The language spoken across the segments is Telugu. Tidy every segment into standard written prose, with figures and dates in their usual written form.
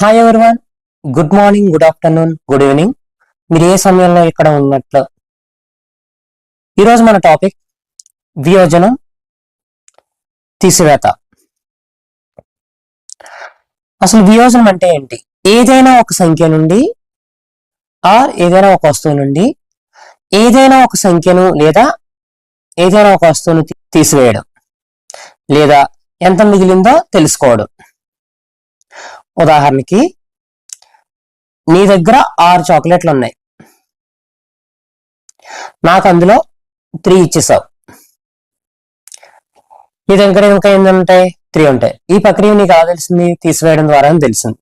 Hi everyone, good morning, good afternoon, good evening. మీరు ఏ సమయంలో ఇక్కడ ఉన్నట్లు. ఈరోజు మన టాపిక్ వియోజనం, తీసివేత. అసలు వియోజనం అంటే ఏంటి? ఏదైనా ఒక సంఖ్య నుండి ఏదైనా ఒక వస్తువు నుండి ఏదైనా ఒక సంఖ్యను లేదా ఏదైనా ఒక వస్తువును తీసివేయడం, లేదా ఎంత మిగిలిందో తెలుసుకోవడం. ఉదాహరణకి, నీ దగ్గర 6 చాక్లెట్లు ఉన్నాయి, నాకు అందులో 3 ఇచ్చేసావు. నీ దగ్గర ఇంకా ఎన్ని ఉంటాయి? 3 ఉంటాయి. ఈ ప్రక్రియ నీకు ఎలా తెలిసింది? తీసివేయడం ద్వారా తెలిసింది.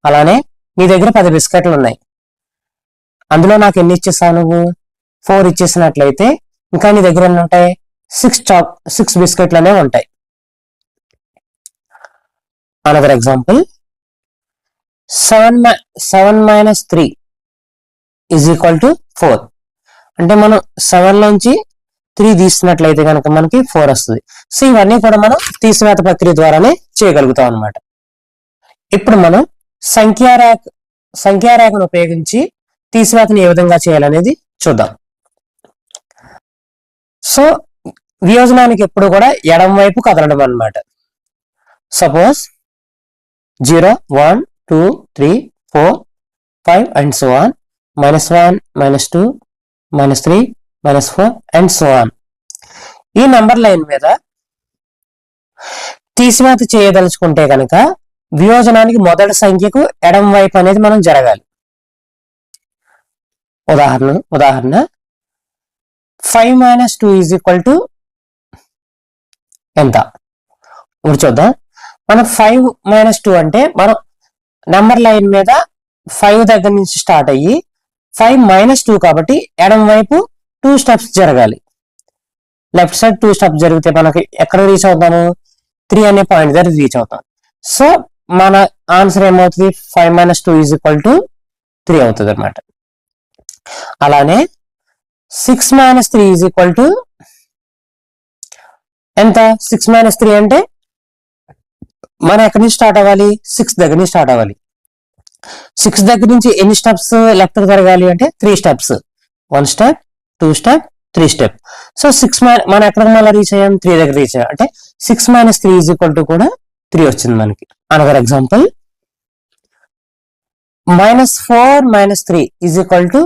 అలానే నీ దగ్గర 10 బిస్కెట్లు ఉన్నాయి, అందులో నాకు ఎన్ని ఇచ్చేసావు? నువ్వు 4 ఇచ్చేసినట్లయితే ఇంకా నీ దగ్గర ఎన్ని ఉంటాయి? 6 బిస్కెట్లు అనేవి ఉంటాయి. Another example, 7 - 3 = 4. అంటే మనం 7 నుంచి 3 తీసినట్లయితే కనుక మనకి 4 వస్తుంది. సో ఇవన్నీ కూడా మనం తీసివేత ప్రక్రియ ద్వారానే చేయగలుగుతాం అన్నమాట. ఇప్పుడు మనం సంఖ్యారేఖను ఉపయోగించి తీసివేతను ఏ విధంగా చేయాలనేది చూద్దాం. సో వియోజనానికి ఎప్పుడు కూడా ఎడమ వైపు కదలడం అన్నమాట. Suppose 0, 1, 2, 3, 4, 5 and so on, -1, -2, -3, -4 and so on. ఈ నంబర్ లైన్ మీద తీసివేత చేయదలుచుకుంటే కనుక వియోజనానికి మొదటి సంఖ్యకు ఎడమ వైపు అనేది మనం జరగాలి. ఉదాహరణ 5 - 2 = ఎంత? ఇప్పుడు చూద్దాం. మనం 5 - 2 అంటే మనం నంబర్ లైన్ మీద 5 దగ్గర నుంచి స్టార్ట్ అయ్యి 5 - 2 కాబట్టి ఎడమ వైపు 2 స్టెప్స్ జరగాలి. లెఫ్ట్ సైడ్ 2 స్టెప్స్ జరిగితే మనకి ఎక్కడ రీచ్ అవుతాము? 3 అనే పాయింట్ దగ్గర రీచ్ అవుతాం. సో మన ఆన్సర్ ఏమవుతుంది? 5 - 2 = 3 అవుతుంది అనమాట. అలానే 6 - 3 = ఎంత? 6 - 3 అంటే మనం ఎక్కడి నుంచి స్టార్ట్ అవ్వాలి? 6 దగ్గర నుంచి స్టార్ట్ అవ్వాలి. 6 దగ్గర నుంచి ఎన్ని స్టెప్స్ లెఫ్ట్ జరగాలి అంటే 3 steps. 1 step, 2 step, 3 step. So 6 మనం ఎక్కడ మళ్ళీ రీచ్ అయ్యాం? 3 దగ్గర రీచ్ అయ్యాం. అంటే 6 - 3 = కూడా 3 వచ్చింది మనకి. అనదర్ ఎగ్జాంపుల్, -4 - 3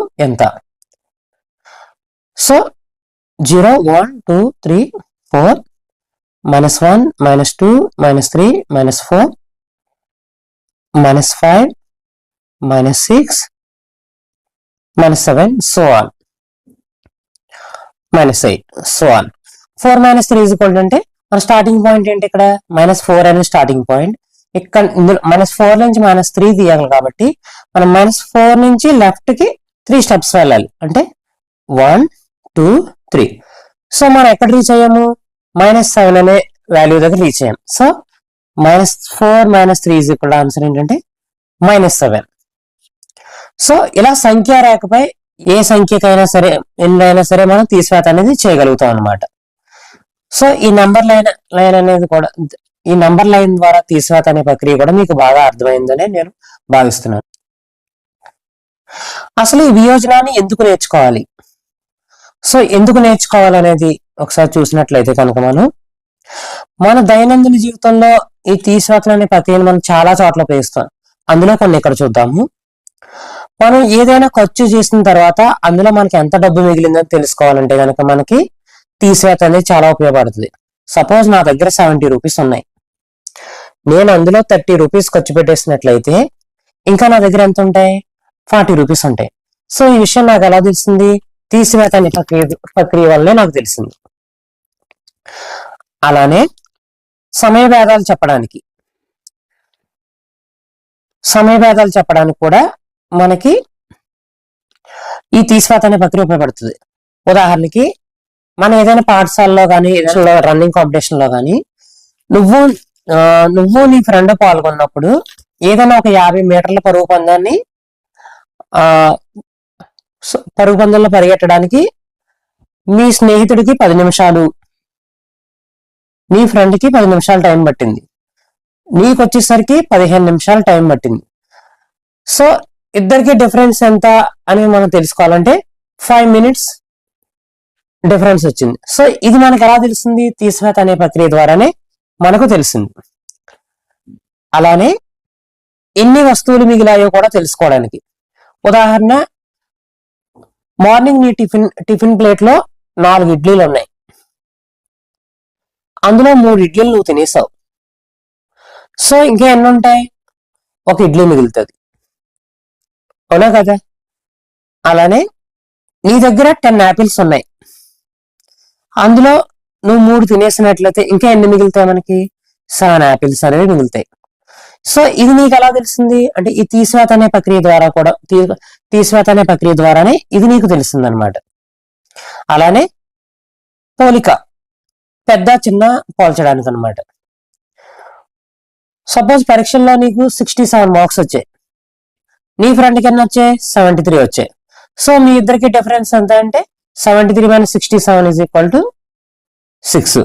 = ఎంత? So 0, 1, 2, 3, 4, -1, -2, -3, -4, -5, -6, -7, so on, -8, so on. 4 - 3 = అంటే మన స్టార్టింగ్ పాయింట్ ఏంటి? ఇక్కడ -4 అనే స్టార్టింగ్ పాయింట్. ఇక్కడ -4 నుంచి -3 తీయాలి కాబట్టి మనం -4 నుంచి లెఫ్ట్ కి 3 స్టెప్స్ వెళ్ళాలి. అంటే 1, 2, 3. సో మనం ఎక్కడ రీచ్ అయ్యాము? -7 అనే వాల్యూ దగ్గర రీచ్ అయ్యాం. సో -4 - 3 = ఆన్సర్ ఏంటంటే -7. సో ఇలా సంఖ్యారేఖపై ఏ సంఖ్యకైనా సరే, ఎన్నైనా సరే మనం తీసివేత అనేది చేయగలుగుతాం అనమాట. సో ఈ నంబర్ లైన్ అనేది కూడా, ఈ నంబర్ లైన్ ద్వారా తీసివేత అనే ప్రక్రియ కూడా మీకు బాగా అర్థమైందని నేను భావిస్తున్నాను. అసలు ఈ వియోజనాన్ని ఎందుకు నేర్చుకోవాలి? సో ఎందుకు నేర్చుకోవాలనేది ఒకసారి చూసినట్లయితే కనుక మన దైనందిన జీవితంలో ఈ తీసివేతలు అనే ప్రక్రియను మనం చాలా చోట్ల ఉపయోగిస్తాం. అందులో కొన్ని ఇక్కడ చూద్దాము. మనం ఏదైనా ఖర్చు చేసిన తర్వాత అందులో మనకి ఎంత డబ్బు మిగిలిందని తెలుసుకోవాలంటే కనుక మనకి తీసివేత అనేది చాలా ఉపయోగపడుతుంది. సపోజ్ నా దగ్గర 70 రూపీస్ ఉన్నాయి, నేను అందులో 30 రూపీస్ ఖర్చు పెట్టేసినట్లయితే ఇంకా నా దగ్గర ఎంత ఉంటాయి? 40 రూపీస్ ఉంటాయి. సో ఈ విషయం నాకు ఎలా తెలిసింది? తీసివేత అనే ప్రక్రియ వల్లనే నాకు తెలిసింది. అలానే సమయ భేదాలు చెప్పడానికి కూడా మనకి ఈ తీసివేత అనే ప్రక్రియ ఉపయోగపడుతుంది. ఉదాహరణకి మనం ఏదైనా పాఠశాలలో కానీ, ఏదైనా రన్నింగ్ కాంపిటీషన్ లో కానీ నువ్వు నీ ఫ్రెండ్ పాల్గొన్నప్పుడు ఏదైనా ఒక 50 మీటర్ల పరుగు పందంలో పరిగెట్టడానికి మీ స్నేహితుడికి 10 నిమిషాలు, నీ ఫ్రెండ్ కి 10 నిమిషాలు టైం పట్టింది. నీకు వచ్చేసరికి 15 నిమిషాలు టైం పట్టింది. సో ఇద్దరికి డిఫరెన్స్ ఎంత అని మనం తెలుసుకోవాలంటే 5 minutes డిఫరెన్స్ వచ్చింది. సో ఇది మనకు ఎలా తెలిసింది? తీసివేత అనే ప్రక్రియ ద్వారానే మనకు తెలిసింది. అలానే ఎన్ని వస్తువులు మిగిలాయో కూడా తెలుసుకోవడానికి ఉదాహరణ, మార్నింగ్ నీ టిఫిన్ ప్లేట్ లో 4 ఇడ్లీలు ఉన్నాయి, అందులో 3 ఇడ్లీలు నువ్వు తినేసావు. సో ఇంకా ఎన్ని ఉంటాయి? ఒక ఇడ్లీ మిగులుతుంది, అవునా కదా? అలానే నీ దగ్గర 10 యాపిల్స్ ఉన్నాయి, అందులో నువ్వు 3 తినేసినట్లయితే ఇంకా ఎన్ని మిగులుతాయి? మనకి 7 యాపిల్స్ అనేవి మిగులుతాయి. సో ఇది నీకు ఎలా తెలిసింది అంటే ఈ తీసివేత అనే ప్రక్రియ ద్వారా కూడా తీసివేత అనే ప్రక్రియ ద్వారానే ఇది నీకు తెలిసింది అనమాట. అలానే పోలిక, పెద్ద చిన్న పోల్చడానికి అనమాట. సపోజ్ పరీక్షల్లో నీకు 67 మార్క్స్ వచ్చాయి, నీ ఫ్రెండ్కి ఎన్ని వచ్చాయి? 73 వచ్చాయి. సో మీ ఇద్దరికి డిఫరెన్స్ ఎంత అంటే 73 - 67 = 6.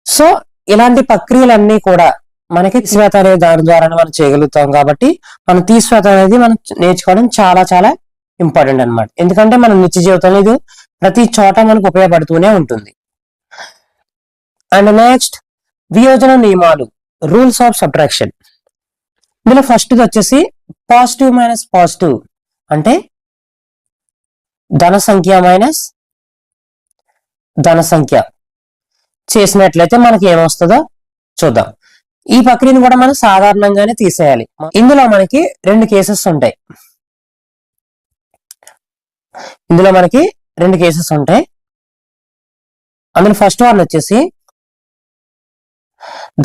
సో ఇలాంటి ప్రక్రియలన్నీ కూడా మనకి తీసివేత అనే దాని ద్వారా మనం చేయగలుగుతాం. కాబట్టి మనం తీసివేత అనేది మనం నేర్చుకోవడం చాలా చాలా ఇంపార్టెంట్ అనమాట. ఎందుకంటే మనం నిత్య జీవితంలో ఇది ప్రతి చోట మనకు ఉపయోగపడుతూనే ఉంటుంది. అండ్ నెక్స్ట్, వియోజన నియమాలు, రూల్స్ ఆఫ్ సబ్ట్రాక్షన్. ఇందులో ఫస్ట్ వచ్చేసి పాజిటివ్ మైనస్ పాజిటివ్ అంటే ధన సంఖ్య మైనస్ ధన సంఖ్య చేసినట్లయితే మనకి ఏమొస్తుందో చూద్దాం. ఈ ప్రక్రియను కూడా మనం సాధారణంగానే తీసేయాలి. ఇందులో మనకి 2 కేసెస్ ఉంటాయి. అందులో ఫస్ట్ వన్ వచ్చేసి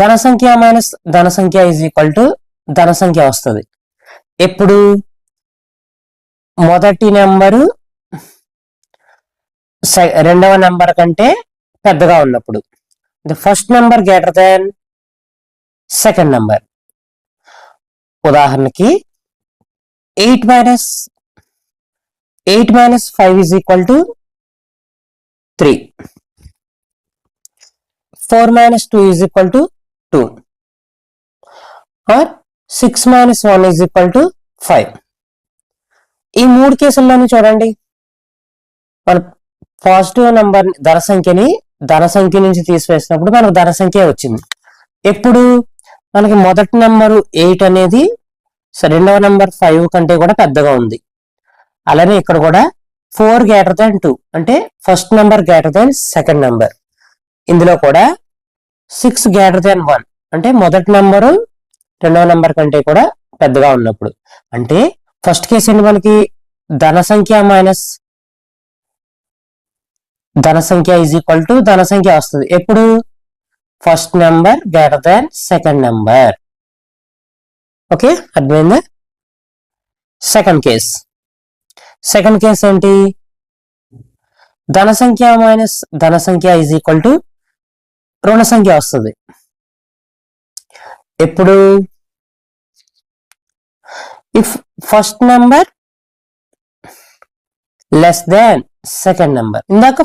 ధన సంఖ్య మైనస్ ధన సంఖ్య = ధన సంఖ్య వస్తుంది. ఎప్పుడు? మొదటి నెంబరు రెండవ నెంబర్ కంటే పెద్దగా ఉన్నప్పుడు. The first number greater than second number. ఉదాహరణకి 8 - 5 = 3. 4 - 2 = 2. or 6 - 1 = 5. ఈ 3 కేసుల్లోని చూడండి, మన పాజిటివ్ నంబర్ ధన సంఖ్య నుంచి తీసివేసినప్పుడు మనకు ధన సంఖ్య వచ్చింది. ఎప్పుడు? మనకి మొదటి నెంబరు 8 అనేది రెండవ నెంబర్ 5 కంటే కూడా పెద్దగా ఉంది. అలానే ఇక్కడ కూడా 4 > 2 అంటే first number greater than second number. ఇందులో కూడా 6 > 1 అంటే మొదటి నెంబరు రెండవ నెంబర్ కంటే కూడా పెద్దగా ఉన్నప్పుడు. అంటే ఫస్ట్ కేసు ఏంటి? మనకి ధన సంఖ్య మైనస్ ధన సంఖ్య = ధన సంఖ్య వస్తుంది. ఎప్పుడు? First number greater than second number. Okay, అర్థమైందా? సెకండ్ కేస్ ఏంటి? ధన సంఖ్య మైనస్ ధన సంఖ్య = రుణ సంఖ్య వస్తుంది. ఎప్పుడు? If first number less than second number. ఇందాక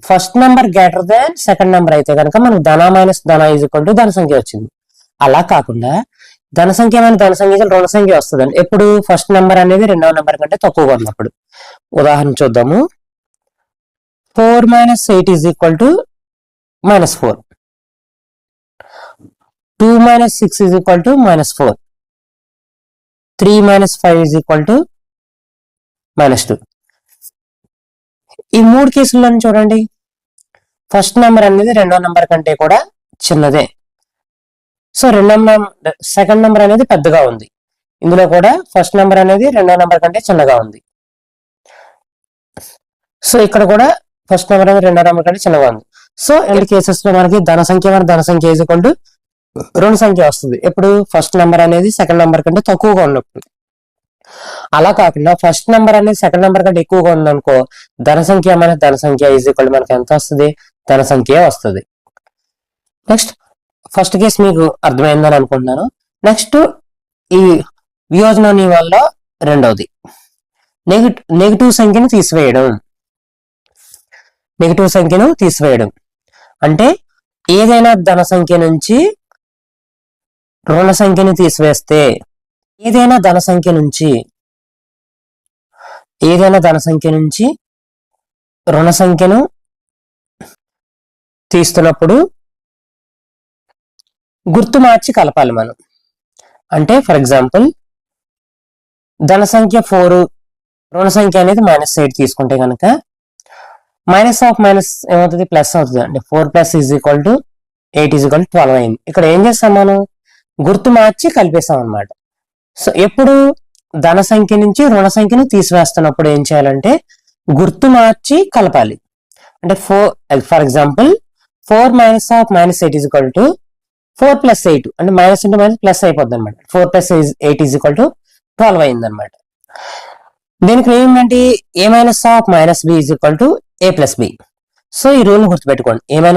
first number greater than second number అయితే కనుక మనకు ధన మైనస్ ధన = ధన సంఖ్య వచ్చింది. అలా కాకుండా ధన సంఖ్య మైనస్ ధన సంఖ్య రుణ సంఖ్య వస్తుందండి. ఎప్పుడు? ఫస్ట్ నెంబర్ అనేది రెండవ నెంబర్ కంటే తక్కువగా ఉన్నప్పుడు. ఉదాహరణ చూద్దాము. 4 - 8 = -4. 2 - 6 = -4. 3 - 5 = -2. ఈ 3 కేసుల్లో చూడండి, ఫస్ట్ నెంబర్ అనేది రెండో నెంబర్ కంటే కూడా చిన్నదే. సో సెకండ్ నెంబర్ అనేది పెద్దగా ఉంది. ఇందులో కూడా ఫస్ట్ నెంబర్ అనేది రెండో నెంబర్ కంటే చిన్నగా ఉంది. సో ఇక్కడ కూడా ఫస్ట్ నెంబర్ అనేది రెండో నెంబర్ కంటే చిన్నగా ఉంది. సో రెండు కేసెస్ లో మనకి ధన సంఖ్య = రుణ సంఖ్య వస్తుంది. ఎప్పుడు? ఫస్ట్ నెంబర్ అనేది సెకండ్ నెంబర్ కంటే తక్కువగా ఉన్నప్పుడు. అలా కాకుండా ఫస్ట్ నెంబర్ అనేది సెకండ్ నెంబర్ కంటే ఎక్కువగా ఉందనుకో, ధన సంఖ్య = మనకి ఎంత వస్తుంది? ధన సంఖ్య వస్తుంది. నెక్స్ట్, ఫస్ట్ కేసు మీకు అర్థమైందని అనుకుంటున్నాను. నెక్స్ట్, ఈ వియోజన నియమాల్లో రెండవది నెగిటివ్ సంఖ్యను తీసివేయడం. అంటే ఏదైనా ధన సంఖ్య నుంచి రుణ సంఖ్యను తీసివేస్తే ఏదైనా ధన సంఖ్య నుంచి రుణ సంఖ్యను తీస్తున్నప్పుడు గుర్తు మార్చి కలపాలి మనం. అంటే ఫర్ ఎగ్జాంపుల్ ధన సంఖ్య 4, రుణ సంఖ్య అనేది -8 తీసుకుంటే కనుక మైనస్ ఏమవుతుంది, ప్లస్ అవుతుంది. అంటే 4 + 8 = 12 అయింది. ఇక్కడ ఏం చేస్తాం మనం, గుర్తు మార్చి కలిపేస్తాం అనమాట. సో ఎప్పుడు ధన సంఖ్య నుంచి రుణ సంఖ్యను తీసివేస్తున్నప్పుడు ఏం చేయాలంటే గుర్తు మార్చి కలపాలి. అంటే ఫర్ ఎగ్జాంపుల్ 4 - -8 = 4 + 8 అంటే మైనస్ ఇంటూ మైనస్ ప్లస్ అయిపోద్ది అనమాట. 4 + 8 = 12 అయింది అనమాట. దీనికి ఏమిటంటే a - -b = a + b. So ఈ రూల్ గుర్తుపెట్టుకోండి, a - -b = a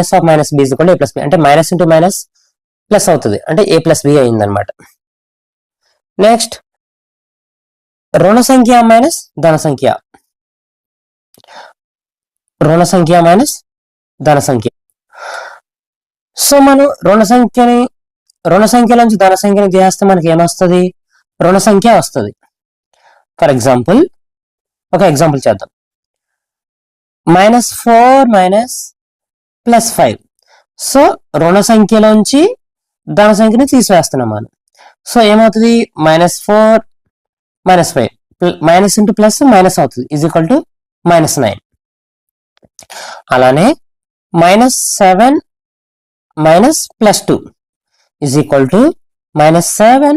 + b అంటే మైనస్ ఇంటూ మైనస్ ప్లస్ అవుతుంది, అంటే a + b అయింది అనమాట. నెక్స్ట్ రుణ సంఖ్య మైనస్ ధన సంఖ్య, రుణ సంఖ్య మైనస్ ధన సంఖ్య. సో మనం రుణ సంఖ్య నుంచి ధన సంఖ్యని తీస్తే మనకి ఏమొస్తుంది, రుణ సంఖ్య వస్తుంది. ఫర్ ఎగ్జాంపుల్ ఒక ఎగ్జాంపుల్ చేద్దాం. -4 - +5. సో రుణ సంఖ్యలోంచి ధన సంఖ్యని తీసివేస్తున్నాం మనం. సో ఏమవుతుంది, -4 - 5 మైనస్ ఇంటూ ప్లస్ మైనస్ అవుతుంది =-9. అలానే -7 - +2 =-7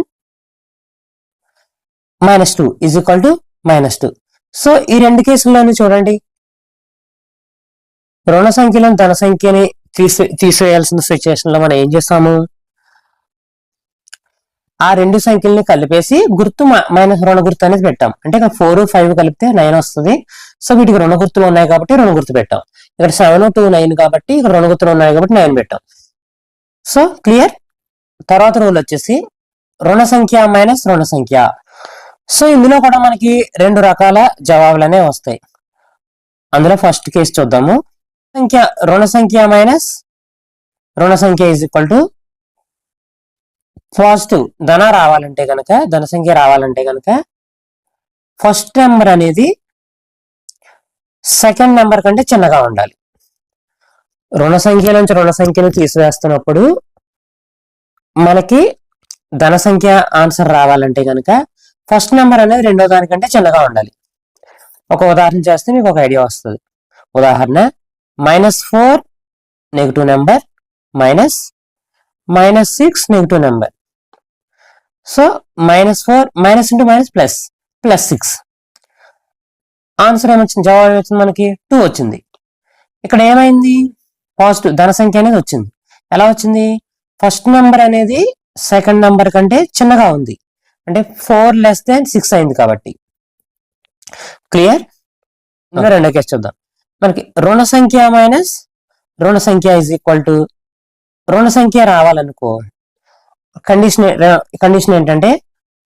- 2 -2. సో ఈ రెండు కేసుల్లోనూ చూడండి, రుణ సంఖ్యలో ధన సంఖ్యని తీసివేయాల్సిన సిచ్యువేషన్ లో మనం ఏం చేస్తాము, ఆ రెండు సంఖ్యల్ని కలిపేసి గుర్తు మైనస్ రుణ గుర్తు అనేది పెట్టాం. అంటే ఇక్కడ 4, 5 కలిపితే 9 వస్తుంది. సో వీటికి రుణ గుర్తులు ఉన్నాయి కాబట్టి రుణ గుర్తు పెట్టాం. ఇక్కడ 7, 2, 9 కాబట్టి ఇక్కడ రుణ గుర్తులు ఉన్నాయి కాబట్టి 9 పెట్టాం. So clear. తర్వాత రూల్ వచ్చేసి రుణ సంఖ్య మైనస్ రుణ సంఖ్య. సో ఇందులో కూడా మనకి రెండు రకాల జవాబులనే వస్తాయి. అందులో ఫస్ట్ కేసు చూద్దాము. రుణ సంఖ్య మైనస్ రుణ సంఖ్య = పాజిటివ్ ధన సంఖ్య రావాలంటే కనుక ఫస్ట్ నెంబర్ అనేది సెకండ్ నెంబర్ కంటే చిన్నగా ఉండాలి. రుణ సంఖ్య నుంచి రుణ సంఖ్యను తీసివేస్తున్నప్పుడు మనకి ధన సంఖ్య ఆన్సర్ రావాలంటే కనుక ఫస్ట్ నెంబర్ అనేది రెండో దానికంటే చిన్నగా ఉండాలి. ఒక ఉదాహరణ చేస్తే మీకు ఒక ఐడియా వస్తుంది. ఉదాహరణ -4 negative number -6 negative number. So -4 minus into minus +6. Answer ఏమొచ్చింది, జవాబు ఏమొచ్చింది, మనకి 2 వచ్చింది. ఇక్కడ ఏమైంది, పాజిటివ్ ధన సంఖ్య అనేది వచ్చింది. ఎలా వచ్చింది, ఫస్ట్ నెంబర్ అనేది సెకండ్ నెంబర్ కంటే చిన్నగా ఉంది, అంటే 4 < 6 అయింది కాబట్టి. క్లియర్. రెండో కేసు చూద్దాం. మనకి రుణ సంఖ్య మైనస్ రుణ సంఖ్య = రుణ సంఖ్య రావాలనుకో కండిషన్ ఏంటంటే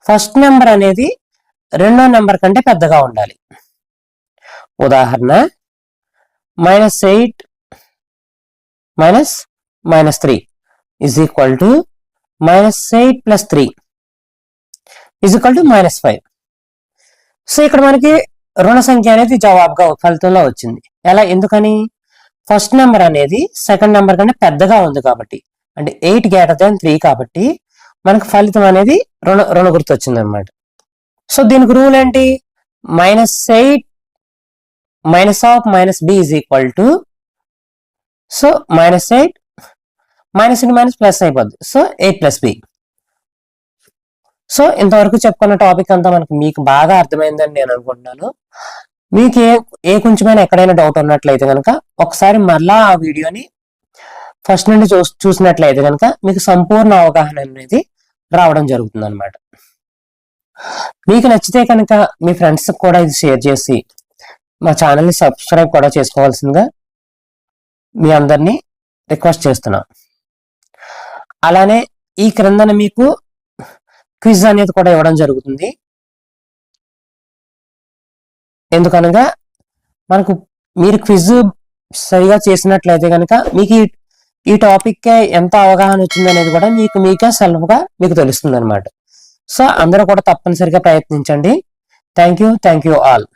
ఫస్ట్ నెంబర్ అనేది రెండో నెంబర్ కంటే పెద్దగా ఉండాలి. ఉదాహరణ -8 - -3 = -8 + 3 -5. సో ఇక్కడ మనకి రుణ సంఖ్య అనేది జవాబుగా ఫలితంలో వచ్చింది. ఎలా, ఎందుకని, ఫస్ట్ నెంబర్ అనేది సెకండ్ నెంబర్ కంటే పెద్దగా ఉంది కాబట్టి, అంటే 8 > 3 కాబట్టి మనకు ఫలితం అనేది రుణ గుర్తు వచ్చింది అనమాట. సో దీనికి రూల్ ఏంటి, -8 - -b = so -8 minus into minus plus అయిపోద్ది, సో 8 + b. సో ఇంతవరకు చెప్పుకున్న టాపిక్ అంతా మీకు బాగా అర్థమైందని నేను అనుకుంటున్నాను. మీకు ఏ కొంచెమైనా ఎక్కడైనా డౌట్ ఉన్నట్లయితే కనుక ఒకసారి మళ్ళా ఆ వీడియోని ఫస్ట్ నుండి చూసినట్లయితే కనుక మీకు సంపూర్ణ అవగాహన అనేది రావడం జరుగుతుంది అనమాట. మీకు నచ్చితే కనుక మీ ఫ్రెండ్స్ కూడా ఇది షేర్ చేసి మా ఛానల్ని సబ్స్క్రైబ్ కూడా చేసుకోవాల్సిందిగా మీ అందరినీ రిక్వెస్ట్ చేస్తున్నా. అలానే ఈ క్రిందన మీకు క్విజ్ అనేది కూడా ఇవ్వడం జరుగుతుంది. ఎందుకనగా మనకు మీరు క్విజ్ సరిగా చేసినట్లయితే కనుక మీకు ఈ టాపిక్ ఎంత అవగాహన వచ్చింది అనేది కూడా మీకే సెల్ఫ్గా మీకు తెలుస్తుంది అనమాట. సో అందరూ కూడా తప్పనిసరిగా ప్రయత్నించండి. Thank you all.